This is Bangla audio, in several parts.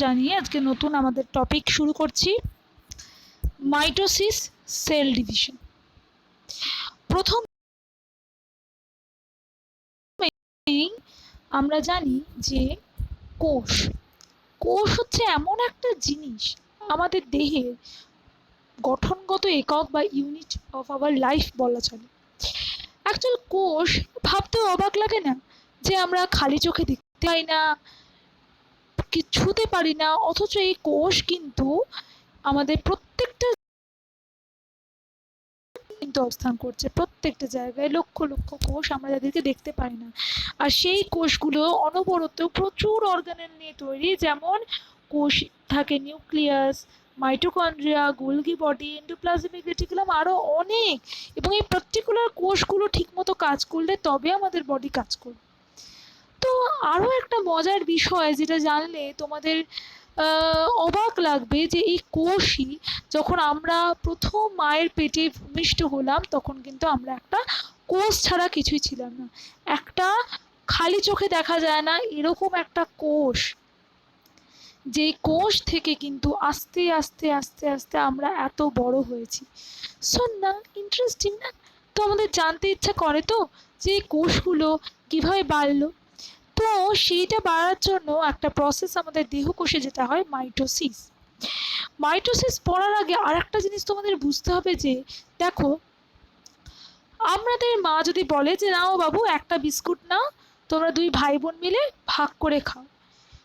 জানিয়ে আজকে নতুন আমাদের টপিক শুরু করছি, মাইটোসিস সেল ডিভিশন। প্রথমেই আমরা জানি যে কোষ কোষ হচ্ছে এমন একটা জিনিস আমাদের দেহের গঠনগত একক বা ইউনিট অফ আওয়ার লাইফ বলা চলে। অ্যাকচুয়াল কোষ ভাবতেও অবাক লাগে না যে আমরা খালি চোখে দেখতে পাই না, ছুঁতে পারি না, অথচ এই কোষ কিন্তু আমাদের প্রত্যেকটা কিন্তু অবস্থান করছে, প্রত্যেকটা জায়গায় লক্ষ লক্ষ কোষ আমরা যাদেরকে দেখতে পাই না। আর সেই কোষগুলো অনবরত প্রচুর অর্গানেল নিয়ে তৈরি, যেমন কোষ থাকে nucleus, mitochondria, Golgi body, endoplasmic reticulum, আরও অনেক। এবং এই পার্টিকুলার কোষগুলো ঠিকমতো কাজ করলে তবে আমাদের বডি কাজ করবে। তো আরও একটা মজার বিষয় যেটা জানলে তোমাদের অবাক লাগবে, যে এই কোষই যখন আমরা প্রথম মায়ের পেটে ভূমিষ্ঠ হলাম তখন কিন্তু আমরা একটা কোষ ছাড়া কিছুই ছিলাম না। একটা খালি চোখে দেখা যায় না এরকম একটা কোষ, যে কোষ থেকে কিন্তু আস্তে আস্তে আস্তে আস্তে আমরা এত বড় হয়েছি। শোন না, ইন্টারেস্টিং না? তো আমাদের জানতে ইচ্ছা করে তো যে কোষগুলো কিভাবে বাড়লো। তো সেইটা বাড়ার জন্য একটা প্রসেস আমাদের দেহকোষে যেটা হয়, মাইটোসিস। মাইটোসিস পড়ার আগে আর একটা জিনিস তোমাদের বুঝতে হবে, যে দেখো আমাদের মা যদি বলে যে নাও বাবু একটা বিস্কুট নাও, তোমরা দুই ভাই বোন মিলে ভাগ করে খাও,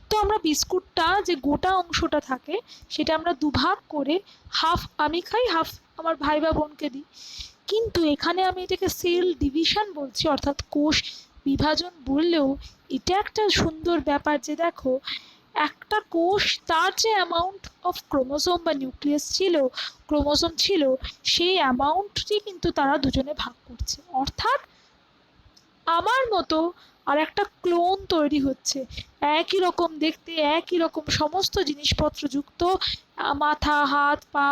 তো আমরা বিস্কুটটা যে গোটা অংশটা থাকে সেটা আমরা দুভাগ করে হাফ আমি খাই, হাফ আমার ভাই বা বোনকে দিই। কিন্তু এখানে আমি এটাকে সেল ডিভিশন বলছি, অর্থাৎ কোষ বিভাজন বললেও এটা একটা সুন্দর ব্যাপার, যে দেখো একটা কোষ তার যে অ্যামাউন্ট অফ ক্রোমোসোম বা নিউক্লিয়াস ছিল, ক্রোমোসোম ছিল, সেই অ্যামাউন্টটি কিন্তু তারা দুজনে ভাগ করছে। অর্থাৎ আমার মতো আর একটা ক্লোন তৈরি হচ্ছে, একই রকম দেখতে, একই রকম সমস্ত জিনিসপত্র যুক্ত, মাথা, হাত, পা,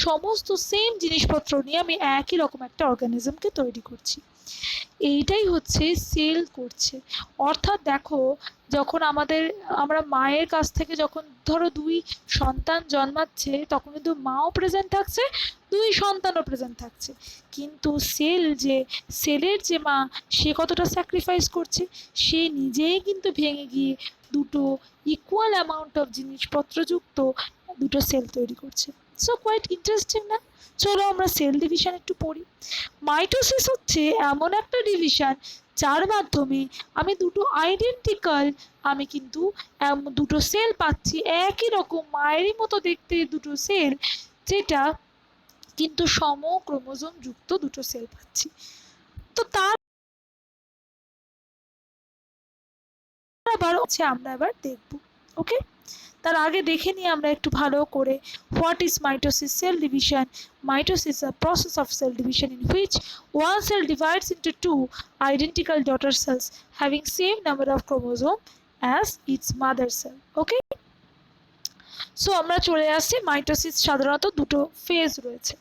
সমস্ত সেম জিনিসপত্র নিয়ে আমি একই রকম একটা অর্গানিজমকে তৈরি করছি। এইটাই হচ্ছে সেল করছে। অর্থাৎ দেখো, যখন আমরা মায়ের কাছ থেকে যখন ধরো দুই সন্তান জন্মাচ্ছে, তখন কিন্তু মাও প্রেজেন্ট থাকছে, দুই সন্তানও প্রেজেন্ট থাকছে। কিন্তু সেলের যে মা, সে কতটা স্যাক্রিফাইস করছে, সে নিজেই কিন্তু ভেঙে গিয়ে দুটো ইকুয়াল অ্যামাউন্ট অফ জিনিসপত্রযুক্ত দুটো সেল তৈরি করছে। সো কোয়াইট ইন্টারেস্টিং না? চলো আমরা সেল ডিভিশন একটু পড়ি। মাইটোসিস হচ্ছে এমন একটা ডিভিশন যার মাধ্যমে আমি দুটো আইডেন্টিক্যাল, আমি কিন্তু দুটো সেল পাচ্ছি, একই রকম মায়েরই মতো দেখতে দুটো সেল, যেটা কিন্তু সম ক্রোমোজোম যুক্ত দুটো সেল পাচ্ছি। তো তার আবার হচ্ছে আমরা এবার দেখব। ওকে, তার আগে দেখে নিই আমরা একটু ভালো করে, what is mitosis cell division. Mitosis is a process of cell division in which one cell divides into two identical daughter cells having same number of chromosome as its mother cell. Okay, so আমরা চলে আসছি, মাইটোসিস সাধারণত দুটো ফেজ রয়েছে,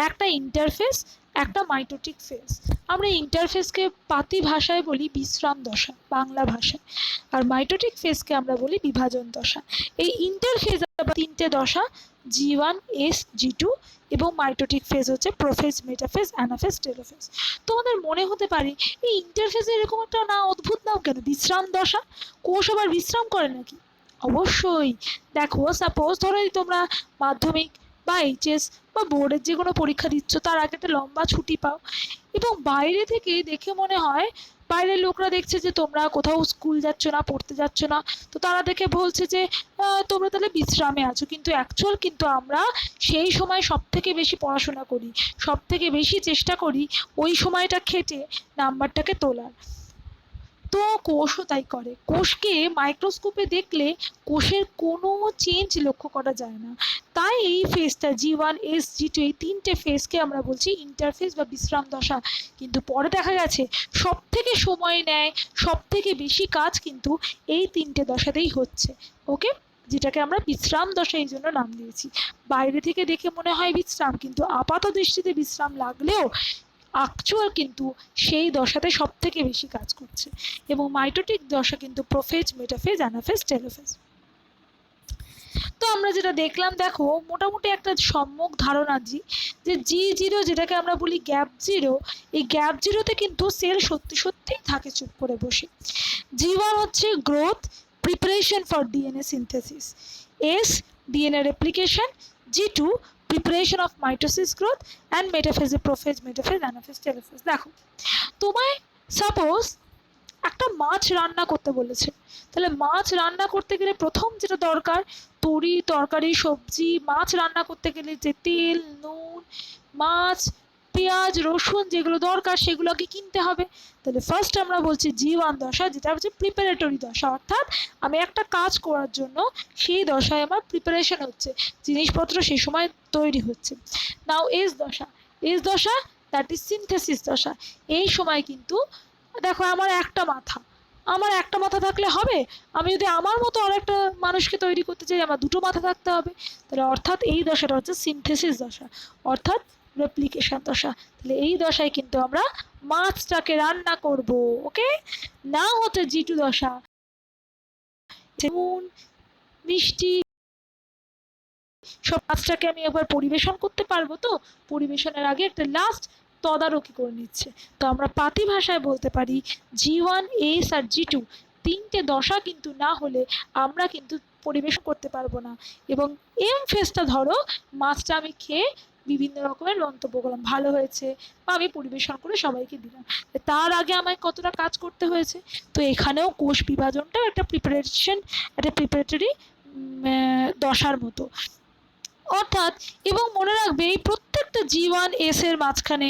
একটা ইন্টারফেজ, একটা মাইটোটিক ফেজ। আমরা ইন্টারফেজকে পাতি ভাষায় বলি বিশ্রাম দশা বাংলা ভাষায়, আর মাইটোটিক ফেজকে আমরা বলি বিভাজন দশা। এই ইন্টারফেজ আবার তিনটে দশা, G1, S, G2, এবং মাইটোটিক ফেজ হচ্ছে প্রোফেজ, মেটাফেজ, অ্যানাফেজ, টেলোফেজ। তোমাদের মনে হতে পারে এই ইন্টারফেজে এরকম একটা না অদ্ভুত নাম কেন, বিশ্রাম দশা, কোষ আবার বিশ্রাম করে নাকি? অবশ্যই। দেখো সাপোজ ধরো তোমরা মাধ্যমিক বা এইচএস বা বোর্ডের যে কোনো পরীক্ষা দিচ্ছ, তার আগে একটা লম্বা ছুটি পাও, এবং বাইরে থেকে দেখে মনে হয়, বাইরের লোকরা দেখছে যে তোমরা কোথাও স্কুল যাচ্ছ না, পড়তে যাচ্ছ না, তো তারা দেখে বলছে যে তোমরা তাহলে বিশ্রামে আছো। কিন্তু অ্যাকচুয়াল কিন্তু আমরা সেই সময় সব থেকে বেশি পড়াশোনা করি, সব থেকে বেশি চেষ্টা করি ওই সময়টা খেটে নাম্বারটাকে তোলার। তো কোষও তাই করে। কোষকে মাইক্রোস্কোপে দেখলে কোষের কোনো চেঞ্জ লক্ষ্য করা যায় না। তাই এই ফেজটা G1, S, G2, এই তিনটে ফেজকে আমরা বলছি ইন্টারফেজ বা বিশ্রাম দশা। কিন্তু পরে দেখা গেছে সব থেকে সময় নেয়, সব থেকে বেশি কাজ কিন্তু এই তিনটে দশাতেই হচ্ছে। ওকে, যেটাকে আমরা বিশ্রাম দশা এই জন্য নাম দিয়েছি। বাইরে থেকে দেখে মনে হয় বিশ্রাম, কিন্তু আপাত দৃষ্টিতে বিশ্রাম লাগলেও অ্যাকচুয়াল কিন্তু সেই দশাতে সব থেকে বেশি কাজ করছে। এবং মাইটোটিক দশা কিন্তু প্রোফেজ, মেটাফেজ, অ্যানাফেজ, টেলোফেজ। আমরা যেটা দেখলাম, দেখো মোটামুটি একটা সম্যক ধারণা যে G0 যেটাকে আমরা বলি গ্যাপ জিরো, এই গ্যাপ জিরোতে কিন্তু সেল সত্যি সত্যিই থাকে চুপ করে বসে। G1 হচ্ছে growth, preparation for DNA synthesis. S DNA replication. G2 preparation of mitosis growth and metaphase, prophase, metaphase, anaphase, telophase. দেখো তোমায় সাপোজ একটা মাছ রান্না করতে বলেছে, তাহলে মাছ রান্না করতে গেলে প্রথম যেটা দরকার, তরকারি, সবজি, মাছ রান্না করতে গেলে যে তেল, নুন, মাছ, পেঁয়াজ, রসুন যেগুলো দরকার সেগুলোকে কিনতে হবে। তাহলে ফার্স্ট আমরা বলছি G1 দশা, যেটা হচ্ছে প্রিপারেটরি দশা, অর্থাৎ আমি একটা কাজ করার জন্য সেই দশায় আমার প্রিপারেশন হচ্ছে, জিনিসপত্র সেই সময় তৈরি হচ্ছে। নাও এস দশা, দ্যাট ইজ সিনথেসিস দশা। এই সময় কিন্তু দেখো আমার একটা মাথা থাকলে হবে? আমি যদি আমার মতো আরেকটা মানুষকে তৈরি করতে চাই, আমার দুটো মাথা থাকতে হবে। তাহলে অর্থাৎ এই দশাটা হচ্ছে সিনথেসিস দশা, অর্থাৎ রেপ্লিকেশন দশা। তাহলে এই দশায় কিন্তু আমরা মাছটাকে রান্না করব। ওকে, নাও হচ্ছে G2 দশা, যেমন মিষ্টি সব মাছটাকে আমি একবার পরিবেশন করতে পারবো তো? পরিবেশনের আগে একটা লাস্ট তদারকি করে নিচ্ছে। তো আমরা পাতি ভাষায় বলতে পারি G1, S আর G2 তিনটে দশা কিন্তু না হলে আমরা কিন্তু পরিবেশন করতে পারবো না। এবং এম ফেসটা ধরো, মাছটা আমি খেয়ে বিভিন্ন রকমের মন্তব্য করলাম, ভালো হয়েছে, বা আমি পরিবেশন করে সবাইকে দিলাম। তার আগে আমায় কতটা কাজ করতে হয়েছে। তো এখানেও কোষ বিভাজনটাও একটা প্রিপারেটরি দশার মতো। অর্থাৎ এবং মনে রাখবে এই প্রত্যেকটা G1 S এর মাঝখানে,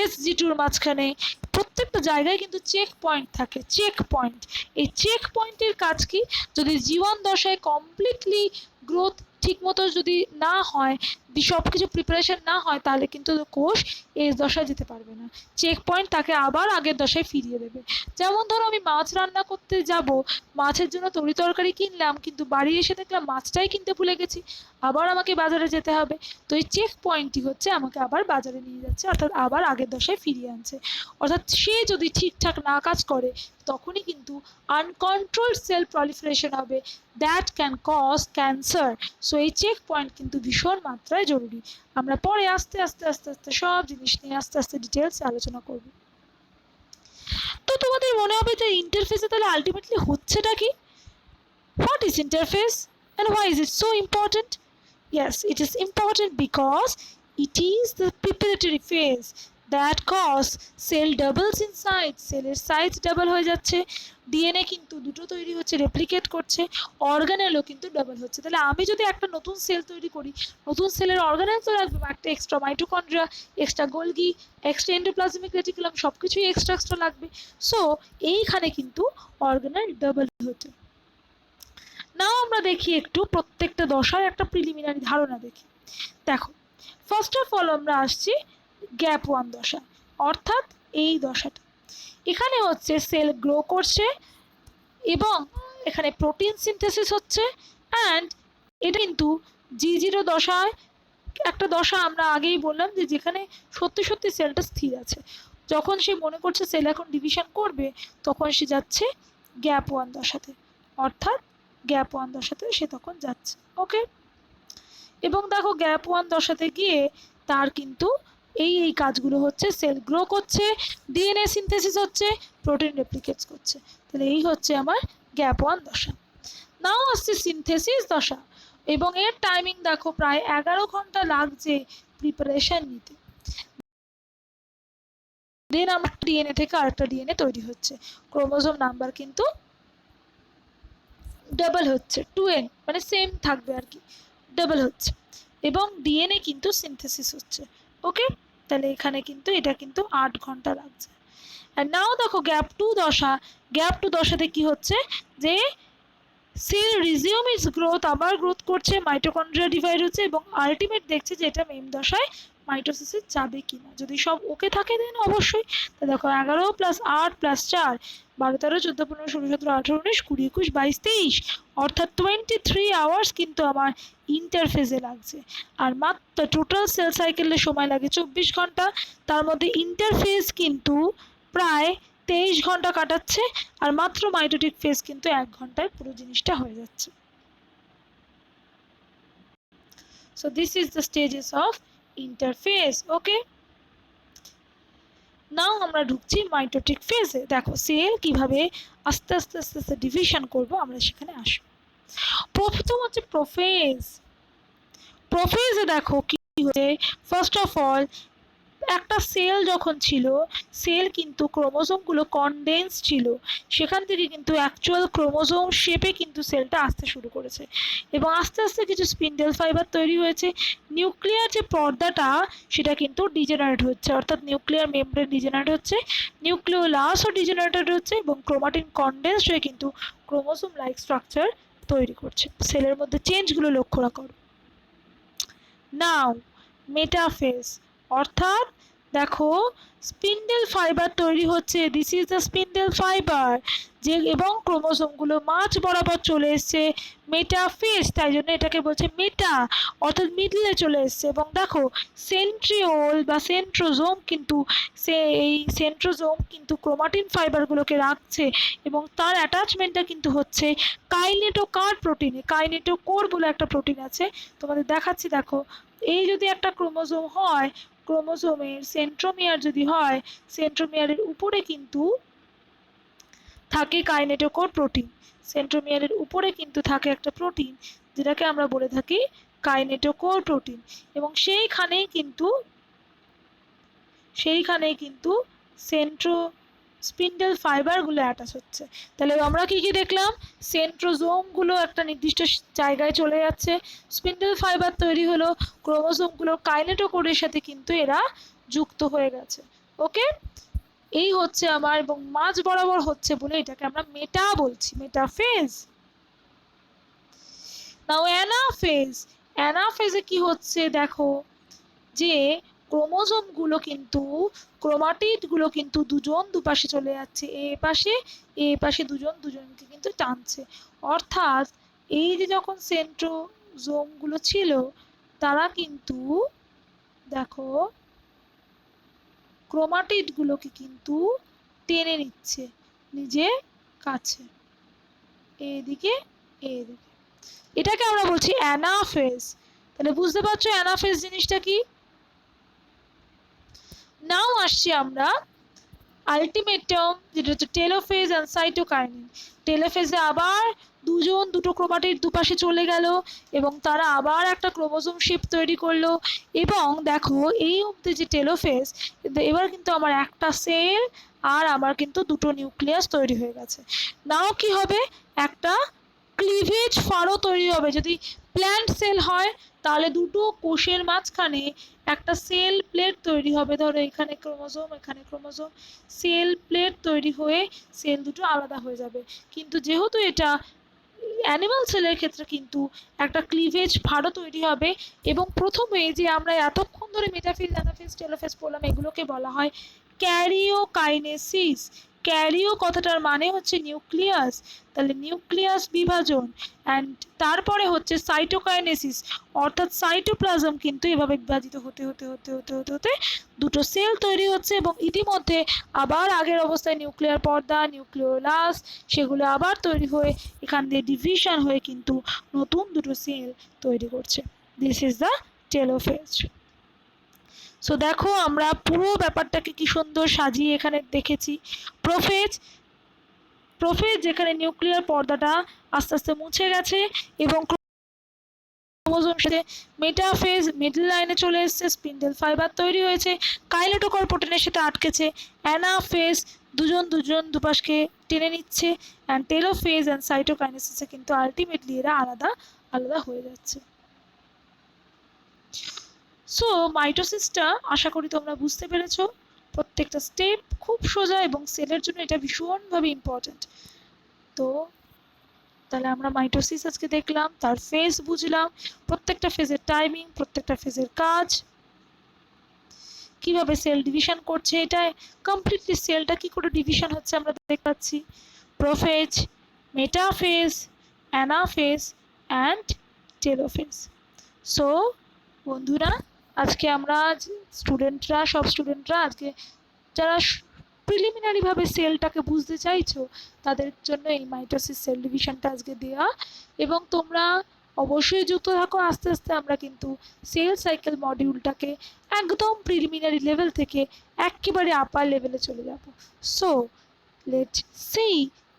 S G2 এর মাঝখানে প্রত্যেকটা জায়গায় কিন্তু চেক পয়েন্ট থাকে, চেক পয়েন্ট। এই চেক পয়েন্টের কাজ কি? যদি G1 দশায় কমপ্লিটলি গ্রোথ ঠিকমতো যদি না হয়, সব কিছু প্রিপারেশন না হয়, তাহলে কিন্তু কোষ এস দশায় যেতে পারবে না। চেক পয়েন্ট তাকে আবার আগের দশায় ফিরিয়ে দেবে। যেমন ধরো আমি মাছ রান্না করতে যাব, মাছের জন্য তরকারি কিনলাম, কিন্তু বাড়ি এসে দেখলাম মাছটাই কিনতে ভুলে গেছি, আবার আমাকে বাজারে যেতে হবে। তো এই চেক পয়েন্টটি হচ্ছে আমাকে আবার বাজারে নিয়ে যাচ্ছে, অর্থাৎ আবার আগের দশায় ফিরিয়ে আনছে। অর্থাৎ সে যদি ঠিকঠাক না কাজ করে, তখনই কিন্তু আনকন্ট্রোলড সেল প্রলিফারেশন হবে, that can cause cancer. So এই চেক পয়েন্ট কিন্তু ভীষণ মাত্রায় জরুরি। আমরা পরে আস্তে আস্তে সব জিনিস নিয়ে আস্তে আস্তে ডিটেলসে আলোচনা করব। তো তোমাদের মনে হবে যে ইন্টারফেসে তাহলে আলটিমেটলি হচ্ছেটা কি? What is interface and why is it so important? Yes, it is important because it is the preparatory phase that cause cell doubles in size, সেলের সাইজ ডাবল হয়ে যাচ্ছে, ডিএনএ কিন্তু দুটো তৈরি হচ্ছে, রেপ্লিকেট করছে, অর্গানেলও কিন্তু ডাবল হচ্ছে। তাহলে আমি যদি একটা নতুন সেল তৈরি করি, নতুন সেলের অর্গানেল তো রাখবো, একটা extra mitochondria, extra Golgi, extra endoplasmic reticulum, সব কিছুই এক্সট্রা লাগবে। সো এইখানে কিন্তু অর্গানেল ডাবল হচ্ছে। নাও আমরা দেখি একটু প্রত্যেকটা দশার একটা প্রিলিমিনারি ধারণা দেখি। দেখো ফার্স্ট অফ অল আমরা আসছি গ্যাপ 1 দশা, অর্থাৎ এই দশাটা। এখানে হচ্ছে সেল গ্রো করছে এবং এখানে প্রোটিন সিনথেসিস হচ্ছে, অ্যান্ড এটা কিন্তু G0 দশায় একটা দশা আমরা আগেই বললাম যে যেখানে সত্যি সত্যি সেলটা স্থির আছে। যখন সে মনে করছে সেল এখন ডিভিশন করবে, তখন সে যাচ্ছে গ্যাপ 1 দশাতে, অর্থাৎ গ্যাপ 1 দশাতে সে তখন যাচ্ছে। ওকে, এবং দেখো গ্যাপ 1 দশাতে গিয়ে তার কিন্তু এই কাজগুলো হচ্ছে, সেল গ্রো করছে, ডিএনএ সিনথেসিস হচ্ছে, প্রোটিন রেপ্লিকেটস করছে। তাহলে এই হচ্ছে আমার গ্যাপ 1 দশা। নাও আসছে সিনথেসিস দশা, এবং এর টাইমিং দেখো প্রায় 11 ঘন্টা লাগছে প্রিপারেশন নিতে। দেন আমার ডিএনএ থেকে আরেকটা ডিএনএ তৈরি হচ্ছে, ক্রোমোজোম নাম্বার কিন্তু ডাবল হচ্ছে, 2n মানে সেম থাকবে আর কি, ডাবল হচ্ছে, এবং ডিএনএ কিন্তু সিনথেসিস হচ্ছে। ওকে, তাহলে এখানে কিন্তু এটা কিন্তু 8 ঘন্টা লাগছে। আর নাও দেখো গ্যাপ 2 দশাতে কি হচ্ছে, যে সেল রিজিউম ইজ গ্রোথ, আবার গ্রোথ করছে, মাইটোকন্ড্রিয়া ডিভাইড হচ্ছে, এবং আলটিমেট দেখছে যে এটা মেম দশায় মাইটোসিসে যাবে কিনা। যদি সব ওকে থাকে দেন অবশ্যই। তো দেখো 11 + 8 + 4 12 13 14 15 16 17 18 19 20 21 22 23, অর্থাৎ 23 আওয়ার্স কিন্তু আমার ইন্টারফেজে লাগছে। আর মাত্র টোটাল সেল সাইকেলের সময় লাগে 24 ঘন্টা, তার মধ্যে ইন্টারফেজ কিন্তু প্রায় 23 ঘন্টা কাটাচ্ছে, আর মাত্র মাইটোটিক ফেজ কিন্তু 1 ঘন্টায় পুরো জিনিসটা হয়ে যাচ্ছে। So this is the stages of interphase. Okay, নাও আমরা ঢুকছি মাইটোটিক ফেজে। দেখো সেল কিভাবে আস্তে আস্তে আস্তে আস্তে ডিভিশন করব আমরা সেখানে আসবো। প্রথম হচ্ছে প্রোফেজ। প্রোফেজে দেখো কি হচ্ছে, ফার্স্ট অফ অল একটা সেল যখন ছিল, সেল কিন্তু ক্রোমোজোমগুলো কনডেন্স ছিল, সেখান থেকে কিন্তু অ্যাকচুয়াল ক্রোমোজোম শেপে কিন্তু সেলটা আসতে শুরু করেছে এবং আস্তে আস্তে কিছু স্পিন্ডেল ফাইবার তৈরি হয়েছে। নিউক্লিয়ার যে পর্দাটা সেটা কিন্তু ডিজেনারেট হচ্ছে, অর্থাৎ নিউক্লিয়ার মেমব্রেন ডিজেনারেট হচ্ছে, নিউক্লিওলাসও ডিজেনারেটেড হচ্ছে এবং ক্রোমাটিন কনডেন্স হয়ে কিন্তু ক্রোমোজোম লাইক স্ট্রাকচার তৈরি করছে। সেলের মধ্যে চেঞ্জগুলো লক্ষ্য করো। নাও মেটাফেজ, অর্থাৎ দেখো স্পিন্ডেল ফাইবার তৈরি হচ্ছে, this is the spindle fibre, যে এবং ক্রোমোজোমগুলো মাঝ বরাবর চলে এসছে, মেটাফেজ, তাই জন্য এটাকে বলছে মেটা, অর্থাৎ মিডলে চলে এসছে। এবং দেখো সেন্ট্রিওল বা সেন্ট্রোজোম কিন্তু এই সেন্ট্রোজোম কিন্তু ক্রোমাটিন ফাইবারগুলোকে রাখছে এবং তার অ্যাটাচমেন্টটা কিন্তু হচ্ছে কাইনেটোকার প্রোটিনে। কাইনেটোকোর বলে একটা প্রোটিন আছে, তোমাদের দেখাচ্ছি। দেখো এই যদি একটা ক্রোমোজোম হয়, ক্রোমোজোমের সেন্ট্রোমিয়ার যদি হয়, সেন্ট্রোমিয়ারের উপরে কিন্তু থাকে কাইনেটোকোর প্রোটিন। সেন্ট্রোমিয়ারের উপরে কিন্তু থাকে একটা প্রোটিন যেটাকে আমরা বলে থাকি কাইনেটোকোর প্রোটিন, এবং সেইখানেই কিন্তু সেন্ট্রো স্পিন্ডেল ফাইবারগুলো অ্যাটাচ হচ্ছে। তাহলে আমরা কি কি দেখলাম, সেন্ট্রোজোমগুলো একটা নির্দিষ্ট জায়গায় চলে যাচ্ছে, স্পিন্ডেল ফাইবার তৈরি হলো, ক্রোমোজোমগুলো কাইনেটোকোরের সাথে কিন্তু এরা যুক্ত হয়ে গেছে। ওকে, এই হচ্ছে আমার, এবং মাঝ বরাবর হচ্ছে বলে এটাকে আমরা মেটা বলছি, মেটাফেজ। নাও অ্যানাফেজ। অ্যানাফেজে কি হচ্ছে দেখো, যে ক্রোমোজোমগুলো কিন্তু ক্রোমাটিডগুলো কিন্তু দুজন দুপাশে চলে যাচ্ছে, এ পাশে দুজন দুজনকে কিন্তু টানছে। অর্থাৎ এই যে যখন সেন্ট্রোজোমগুলো ছিল তারা কিন্তু দেখো ক্রোমাটিডগুলোকে কিন্তু টেনে নিচ্ছে নিজের কাছে, এইদিকে এইদিকে, এটাকে আমরা বলছি অ্যানাফেজ। তাহলে বুঝতে পারছো অ্যানাফেজ জিনিসটা কি। নাও আসছি আমরা আলটিমেট টার্ম, যেটা হচ্ছে টেলোফেজ অ্যান্ড সাইটোকাইনিন। টেলোফেজে আবার দুটো ক্রোমাটিড দুপাশে চলে গেল এবং তারা আবার একটা ক্রোমোজোম শেপ তৈরি করলো, এবং দেখো এই অবধি যে টেলোফেজ, এবার কিন্তু আমার একটা সেল আর আমার কিন্তু দুটো নিউক্লিয়াস তৈরি হয়ে গেছে। নাও কি হবে, একটা ক্লিভেজ ফারও তৈরি হবে। যদি প্ল্যান্ট সেল হয় তাহলে দুটো কোষের মাঝখানে একটা সেল প্লেট তৈরি হবে। ধরো এখানে ক্রোমোজোম, এখানে ক্রোমোজোম, সেল প্লেট তৈরি হয়ে সেল দুটো আলাদা হয়ে যাবে। কিন্তু যেহেতু এটা অ্যানিমাল সেলের ক্ষেত্রে কিন্তু একটা ক্লিভেজ ফারও তৈরি হবে, এবং প্রথমে যে আমরা এতক্ষণ ধরে মেটাফেজ, অ্যানাফেজ, টেলোফেজ বললাম, এগুলোকে বলা হয় ক্যারিওকাইনেসিস। ক্যারিও কথাটার মানে হচ্ছে নিউক্লিয়াস, তাহলে নিউক্লিয়াস বিভাজন, অ্যান্ড তারপরে হচ্ছে সাইটোকাইনেসিস, অর্থাৎ সাইটোপ্লাজম কিন্তু এভাবে বিভাজিত হতে হতে হতে হতে হতে হতে দুটো সেল তৈরি হচ্ছে, এবং ইতিমধ্যে আবার আগের অবস্থায় নিউক্লিয়ার পর্দা, নিউক্লিওলাস, সেগুলো আবার তৈরি হয়ে এখান দিয়ে ডিভিশন হয়ে কিন্তু নতুন দুটো সেল তৈরি করছে। This is the telophase. So দেখো আমরা পুরো ব্যাপারটাকে কি সুন্দর সাজিয়ে এখানে দেখেছি। প্রোফেজ, যেখানে নিউক্লিয়ার পর্দাটা আস্তে আস্তে মুছে গেছে এবং ক্রোমোজোম সাথে, মেটাফেজ মিডল লাইনে চলে এসেছে, স্পিন্ডেল ফাইবার তৈরি হয়েছে, কাইনেটোকর প্রোটিনের সাথে আটকেছে, অ্যানাফেজ দুজন দুপাশকে টেনে নিচ্ছে, অ্যান্ড টেলোফেজ অ্যান্ড সাইটোকাইনেসিসে কিন্তু আলটিমেটলি এরা আলাদা আলাদা হয়ে যাচ্ছে। সো মাইটোসিসটা আশা করি তোমরা বুঝতে পেরেছো। প্রত্যেকটা স্টেপ খুব সোজা এবং সেলের জন্য এটা ভীষণভাবে ইম্পর্টেন্ট। তো তাহলে আমরা মাইটোসিস আজকে দেখলাম, তার ফেজ বুঝলাম, প্রত্যেকটা ফেজের টাইমিং, প্রত্যেকটা ফেজের কাজ, কিভাবে সেল ডিভিশন করছে, এটা কমপ্লিটলি সেলটা কি করে ডিভিশন হচ্ছে আমরা দেখতে পাচ্ছি। Prophase, metaphase, anaphase and telophase. So বন্ধুরা, আজকে আমরা সব স্টুডেন্টরা আজকে যারা প্রিলিমিনারিভাবে সেলটাকে বুঝতে চাইছো তাদের জন্য এই মাইটোসিস সেল ডিভিশনটা আজকে দেওয়া, এবং তোমরা অবশ্যই যুক্ত থাকো। আস্তে আস্তে আমরা কিন্তু সেলস সাইকেল মডিউলটাকে একদম প্রিলিমিনারি লেভেল থেকে একেবারে আপার লেভেলে চলে যাব। So let see.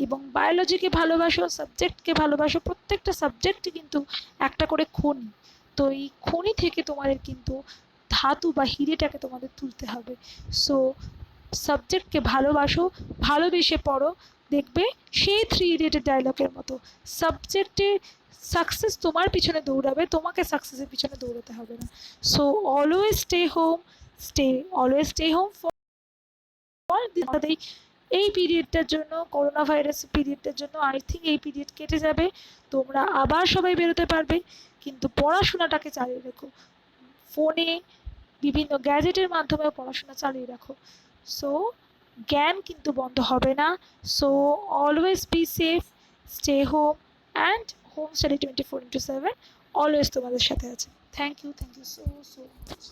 এবং বায়োলজিকে ভালোবাসো, সাবজেক্টকে ভালোবাসো, প্রত্যেকটা সাবজেক্টই কিন্তু একটা করে খনি। তো এই খনি থেকে তোমাদের কিন্তু ধাতু বা হিরেটাকে তোমাদের তুলতে হবে। সো সাবজেক্টকে ভালোবাসো, ভালোবেসে পড়ো, দেখবে সেই থ্রি ইডিয়টের ডায়লগের মতো সাবজেক্টে সাকসেস তোমার পিছনে দৌড়াবে, তোমাকে সাকসেসের পিছনে দৌড়াতে হবে না। So always stay home, always stay home for এই পিরিয়ডটার জন্য, করোনা ভাইরাস পিরিয়ডটার জন্য আই থিঙ্ক এই পিরিয়ড কেটে যাবে, তোমরা আবার সবাই বেরোতে পারবে। কিন্তু পড়াশোনাটাকে চালিয়ে রেখো, ফোনে বিভিন্ন গ্যাজেটের মাধ্যমে পড়াশোনা চালিয়ে রাখো। সো জ্ঞান কিন্তু বন্ধ হবে না। So always be safe, stay home and home study 24/7 always তোমাদের সাথে আছে। Thank you so so much.